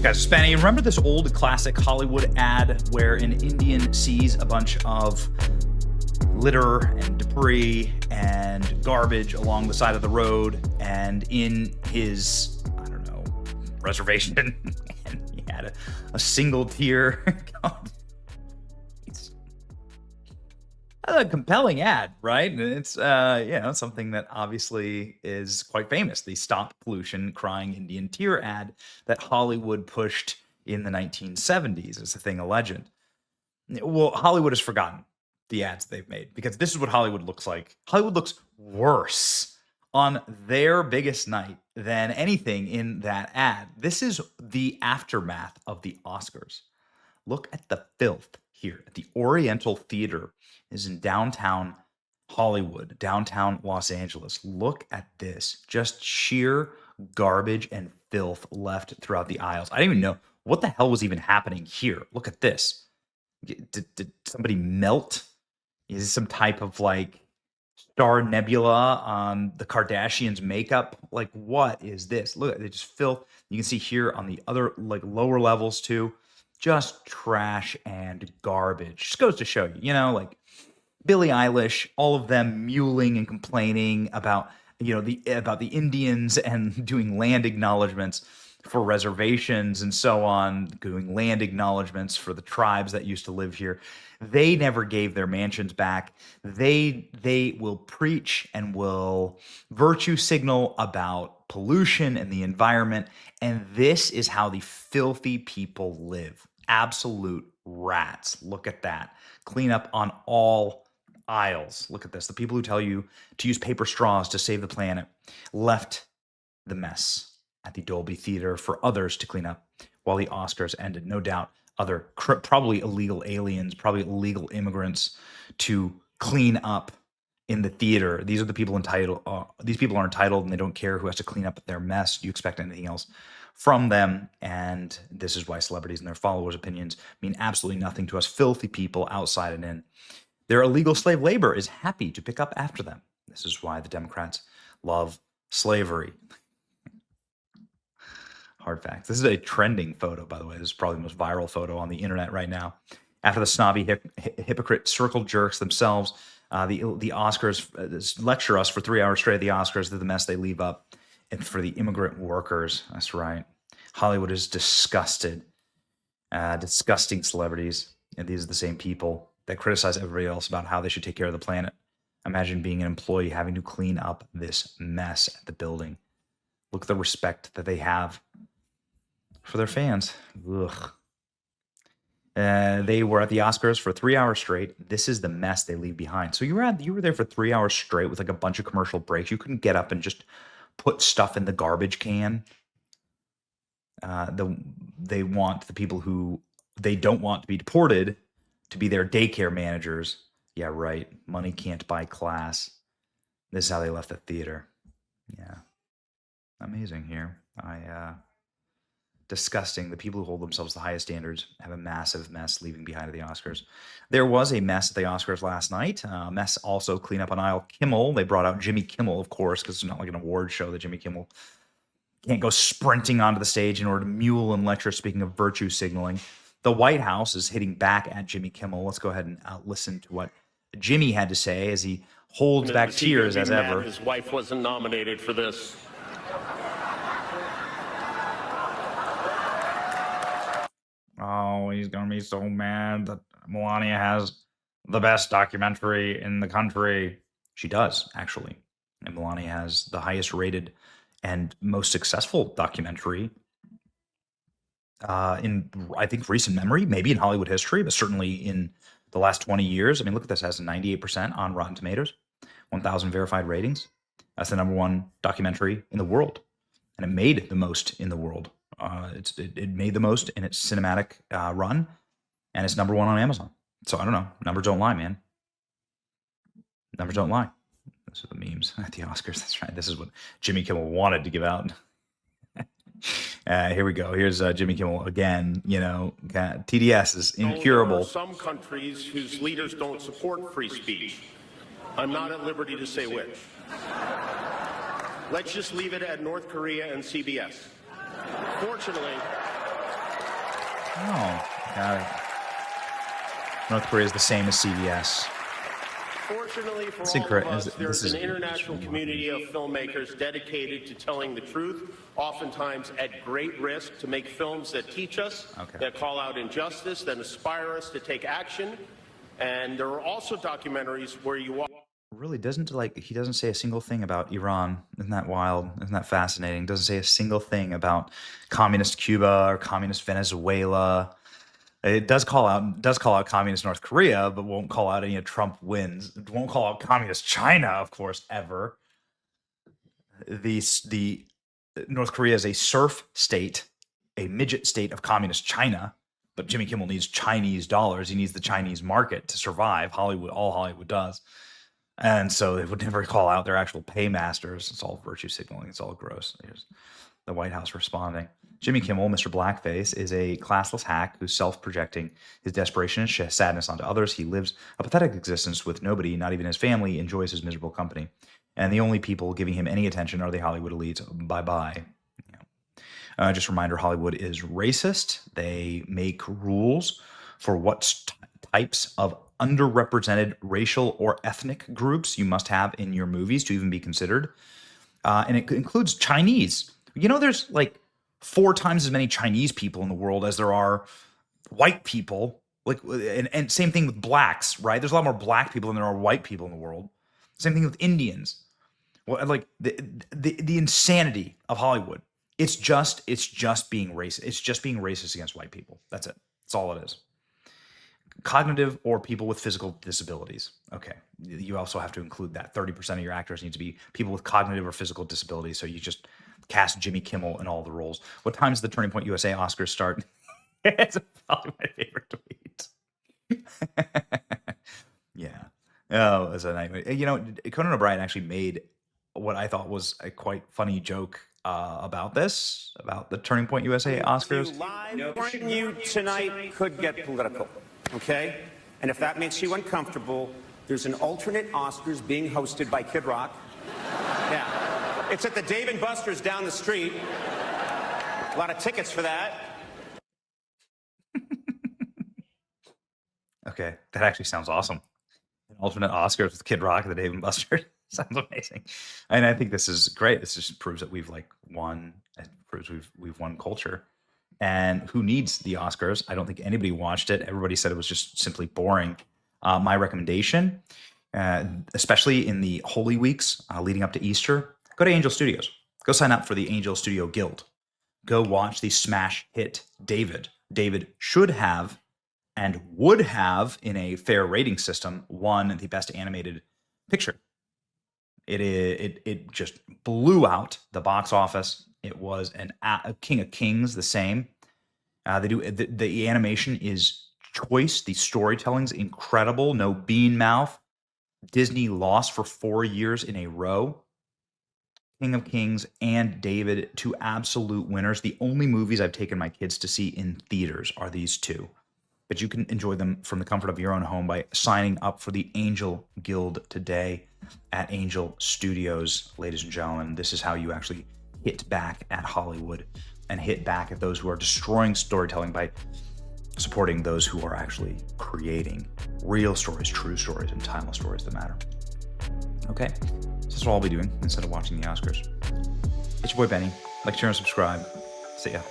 Guys, Spanny, remember this old classic Hollywood ad where an Indian sees a bunch of litter and debris and garbage along the side of the road, and in his, I don't know, reservation, and he had a single tear. It's a compelling ad, right? And it's something that obviously is quite famous. The Stop Pollution Crying Indian Tear ad that Hollywood pushed in the 1970s. It's a thing of legend. Well, Hollywood has forgotten the ads they've made, because this is what Hollywood looks like. Hollywood looks worse on their biggest night than anything in that ad. This is the aftermath of the Oscars. Look at the filth here at the Oriental Theater. Is in downtown Hollywood, downtown Los Angeles. Look at this. Just sheer garbage and filth left throughout the aisles. I didn't even know what the hell was even happening here. Look at this. Did somebody melt? Is this some type of like star nebula on the Kardashians' makeup? Like, what is this? Look, they just filth. You can see here on the other, like, lower levels too, just trash and garbage. Just goes to show you, like Billie Eilish, all of them mewling and complaining about, about the Indians and doing land acknowledgments for reservations and so on, doing land acknowledgments for the tribes that used to live here. They never gave their mansions back. They will preach and will virtue signal about pollution and the environment. And this is how the filthy people live. Absolute rats. Look at that. Clean up on all aisles. Look at this. The people who tell you to use paper straws to save the planet left the mess at the Dolby Theater for others to clean up while the Oscars ended. No doubt other probably illegal aliens, probably illegal immigrants to clean up in the theater. These are the people entitled. These people are entitled, and they don't care who has to clean up their mess. Do you expect anything else from them? And this is why celebrities and their followers' opinions mean absolutely nothing to us filthy people outside and in. Their illegal slave labor is happy to pick up after them. This is why the Democrats love slavery. Hard facts. This is a trending photo, by the way. This is probably the most viral photo on the internet right now. After the snobby hypocrite circle jerks themselves, the Oscars lecture us for 3 hours straight at the Oscars, the mess they leave up, and for the immigrant workers. That's right. Hollywood is disgusted. Disgusting celebrities. And these are the same people that criticize everybody else about how they should take care of the planet. Imagine being an employee having to clean up this mess at the building. Look at the respect that they have for their fans. Ugh. They were at the Oscars for 3 hours straight. This is the mess they leave behind. So you were there for 3 hours straight with like a bunch of commercial breaks. You couldn't get up and just put stuff in the garbage can. They want the people who they don't want to be deported to be their daycare managers. Yeah, right. Money can't buy class. This is how they left the theater. Yeah. Amazing here. Disgusting. The people who hold themselves to the highest standards have a massive mess leaving behind at the Oscars. There was a mess at the Oscars last night. Mess also clean up on aisle. Kimmel. They brought out Jimmy Kimmel, of course, because it's not like an award show that Jimmy Kimmel can't go sprinting onto the stage in order to mule and lecture. Speaking of virtue signaling, the White House is hitting back at Jimmy Kimmel. Let's go ahead and listen to what Jimmy had to say as he holds back tears as ever. His wife wasn't nominated for this. Oh, he's going to be so mad that Melania has the best documentary in the country. She does, actually. And Melania has the highest rated and most successful documentary in, I think, recent memory, maybe in Hollywood history, but certainly in the last 20 years. I mean, look at this. It has a 98% on Rotten Tomatoes, 1,000 verified ratings. That's the #1 documentary in the world. And it made the most in the world. It made the most in its cinematic run, and it's #1 on Amazon. So I don't know. Numbers don't lie, man. Numbers don't lie. Those are the memes at the Oscars. That's right. This is what Jimmy Kimmel wanted to give out. Here we go. Here's Jimmy Kimmel again. TDS is incurable. There are some countries whose leaders don't support free speech. I'm not at liberty to say which. Let's just leave it at North Korea and CBS. Fortunately, Oh, got it. North Korea is the same as CBS. Fortunately for It's all incredible. of us, This there's is an international community of filmmakers dedicated to telling the truth, oftentimes at great risk, to make films that teach us, that call out injustice, that inspire us to take action. And there are also documentaries where you watch. Really doesn't he doesn't say a single thing about Iran. Isn't that wild? Isn't that fascinating? Doesn't say a single thing about communist Cuba or communist Venezuela. It does call out communist North Korea, but won't call out any of Trump wins. It won't call out communist China, of course, ever. The North Korea is a serf state, a midget state of communist China. But Jimmy Kimmel needs Chinese dollars. He needs the Chinese market to survive. Hollywood, all Hollywood does. And so they would never call out their actual paymasters. It's all virtue signaling. It's all gross. Here's the White House responding. Jimmy Kimmel, Mr. Blackface, is a classless hack who's self-projecting his desperation and sadness onto others. He lives a pathetic existence with nobody, not even his family, enjoys his miserable company. And the only people giving him any attention are the Hollywood elites. Bye-bye. Just a reminder, Hollywood is racist. They make rules for what types of underrepresented racial or ethnic groups you must have in your movies to even be considered. And it includes Chinese. You know, there's like 4 times as many Chinese people in the world as there are white people. And same thing with blacks, right? There's a lot more black people than there are white people in the world. Same thing with Indians. Well, like the insanity of Hollywood. It's just being racist. It's just being racist against white people. That's it. That's all it is. Cognitive or people with physical disabilities. Okay. You also have to include that. 30% of your actors need to be people with cognitive or physical disabilities. So you just cast Jimmy Kimmel in all the roles. What time does the Turning Point USA Oscars start? It's probably my favorite tweet. Yeah. Oh, it's a nightmare. You know, Conan O'Brien actually made what I thought was a quite funny joke about the Turning Point USA Oscars. Warning you tonight could get political, okay? And if that makes you uncomfortable, there's an alternate Oscars being hosted by Kid Rock. Yeah. It's at the Dave & Buster's down the street. A lot of tickets for that. Okay, that actually sounds awesome. An alternate Oscars with Kid Rock at the Dave & Buster's. Sounds amazing. And I think this is great. This just proves that we've won. It proves we've won culture. And who needs the Oscars? I don't think anybody watched it. Everybody said it was just simply boring. My recommendation, especially in the Holy Weeks leading up to Easter, go to Angel Studios. Go sign up for the Angel Studio Guild. Go watch the smash hit David. David should have and would have, in a fair rating system, won the Best Animated Picture. It just blew out the box office. It was a King of Kings, the same. The animation is choice. The storytelling's incredible. No bean mouth. Disney lost for 4 years in a row. King of Kings and David, 2 absolute winners. The only movies I've taken my kids to see in theaters are these 2. But you can enjoy them from the comfort of your own home by signing up for the Angel Guild today at Angel Studios. Ladies and gentlemen, this is how you actually hit back at Hollywood and hit back at those who are destroying storytelling by supporting those who are actually creating real stories, true stories, and timeless stories that matter. Okay, so that's what I'll be doing instead of watching the Oscars. It's your boy Benny. Like, share, and subscribe. See ya.